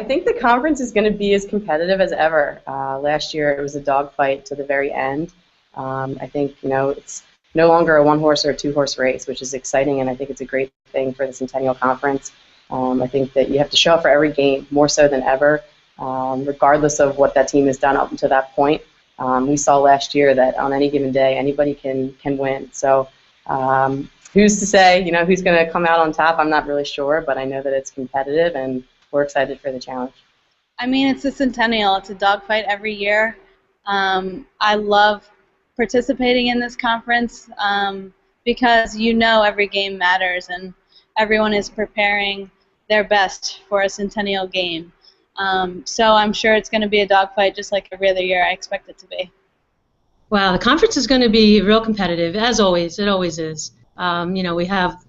think the conference is going to be as competitive as ever. Last year it was a dogfight to the very end. I think it's no longer a one-horse or a two-horse race, which is exciting, and I think it's a great thing for the Centennial Conference. I think that you have to show up for every game more so than ever, regardless of what that team has done up until that point. We saw last year that on any given day anybody can win. So who's to say who's going to come out on top? I'm not really sure, but I know that it's competitive, and we're excited for the challenge. I mean, it's a Centennial. It's a dogfight every year. I love participating in this conference because every game matters and everyone is preparing their best for a Centennial game. So I'm sure it's going to be a dogfight just like every other year. I expect it to be. Wow, the conference is going to be real competitive, as always. It always is. We have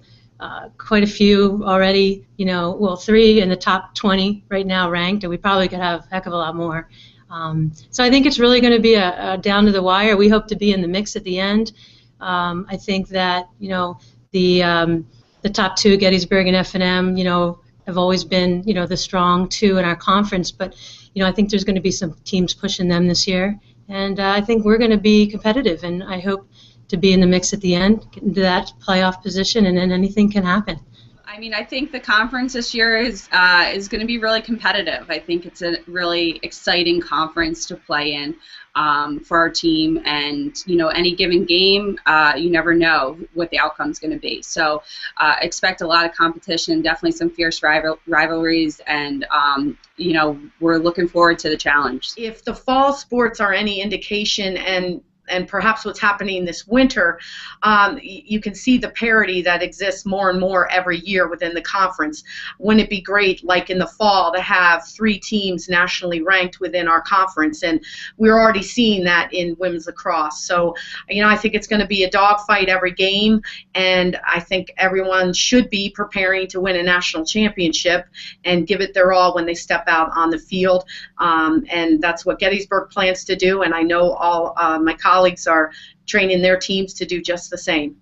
quite a few already, 3 in the top 20 right now ranked, and we probably could have a heck of a lot more. So I think it's really going to be a down to the wire. We hope to be in the mix at the end. I think that, the top 2, Gettysburg and F&M, have always been, the strong 2 in our conference, but, I think there's going to be some teams pushing them this year, and I think we're going to be competitive, and I hope to be in the mix at the end, get into that playoff position, and then anything can happen. I mean, I think the conference this year is going to be really competitive. I think it's a really exciting conference to play in for our team, and any given game, you never know what the outcome's going to be. So expect a lot of competition, definitely some fierce rivalries, and we're looking forward to the challenge. If the fall sports are any indication, and perhaps what's happening this winter, you can see the parity that exists more and more every year within the conference. Wouldn't it be great, like in the fall, to have 3 teams nationally ranked within our conference? And we're already seeing that in women's lacrosse. So, I think it's going to be a dogfight every game, and I think everyone should be preparing to win a national championship and give it their all when they step out on the field. And that's what Gettysburg plans to do, and I know all my colleagues are training their teams to do just the same.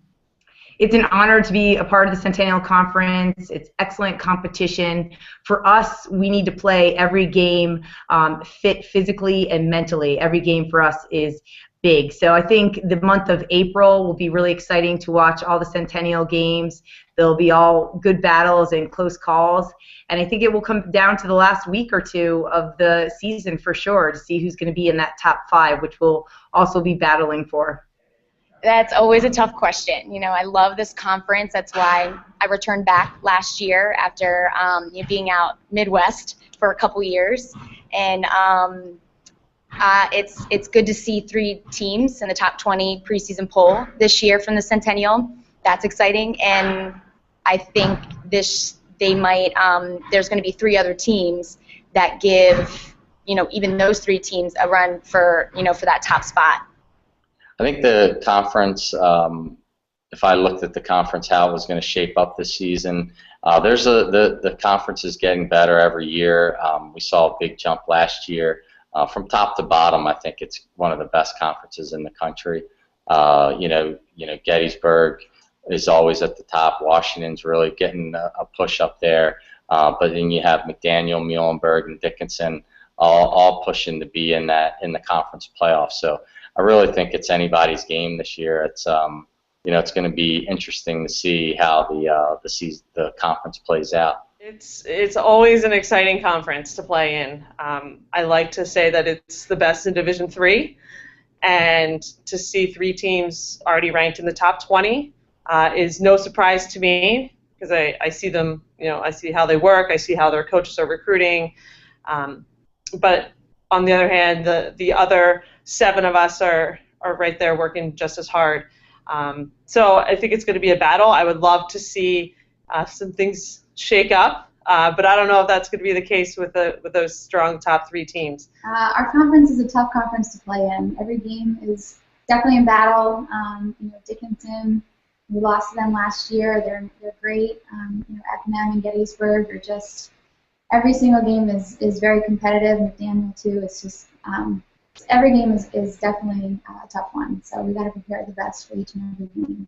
It's an honor to be a part of the Centennial Conference. It's excellent competition. For us, we need to play every game fit physically and mentally. Every game for us is big. So I think the month of April will be really exciting to watch all the Centennial games. There'll be all good battles and close calls. And I think it will come down to the last week or 2 of the season for sure to see who's going to be in that top 5, which we'll also be battling for. That's always a tough question. I love this conference. That's why I returned back last year after being out Midwest for a couple years. And it's good to see 3 teams in the top 20 preseason poll this year from the Centennial. That's exciting, and I think there's going to be 3 other teams that give even those 3 teams a run for for that top spot. I think the conference, if I looked at the conference, how it was going to shape up this season, the conference is getting better every year. We saw a big jump last year. From top to bottom, I think it's one of the best conferences in the country. Gettysburg is always at the top. Washington's really getting a push up there. But then you have McDaniel, Muhlenberg, and Dickinson all pushing to be in the conference playoffs. So I really think it's anybody's game this year. It's it's going to be interesting to see how the conference plays out. It's always an exciting conference to play in. I like to say that it's the best in Division III, and to see 3 teams already ranked in the top 20 is no surprise to me, because I see them, I see how they work, I see how their coaches are recruiting. But on the other hand, the other 7 of us are right there working just as hard. So I think it's going to be a battle. I would love to see some things shake up, but I don't know if that's going to be the case with those strong top 3 teams. Our conference is a tough conference to play in. Every game is definitely a battle. Dickinson, we lost to them last year. They're great. F&M and Gettysburg are just, every single game is very competitive. McDaniel too. It's just every game is definitely a tough one. So we got to prepare the best for each and every game.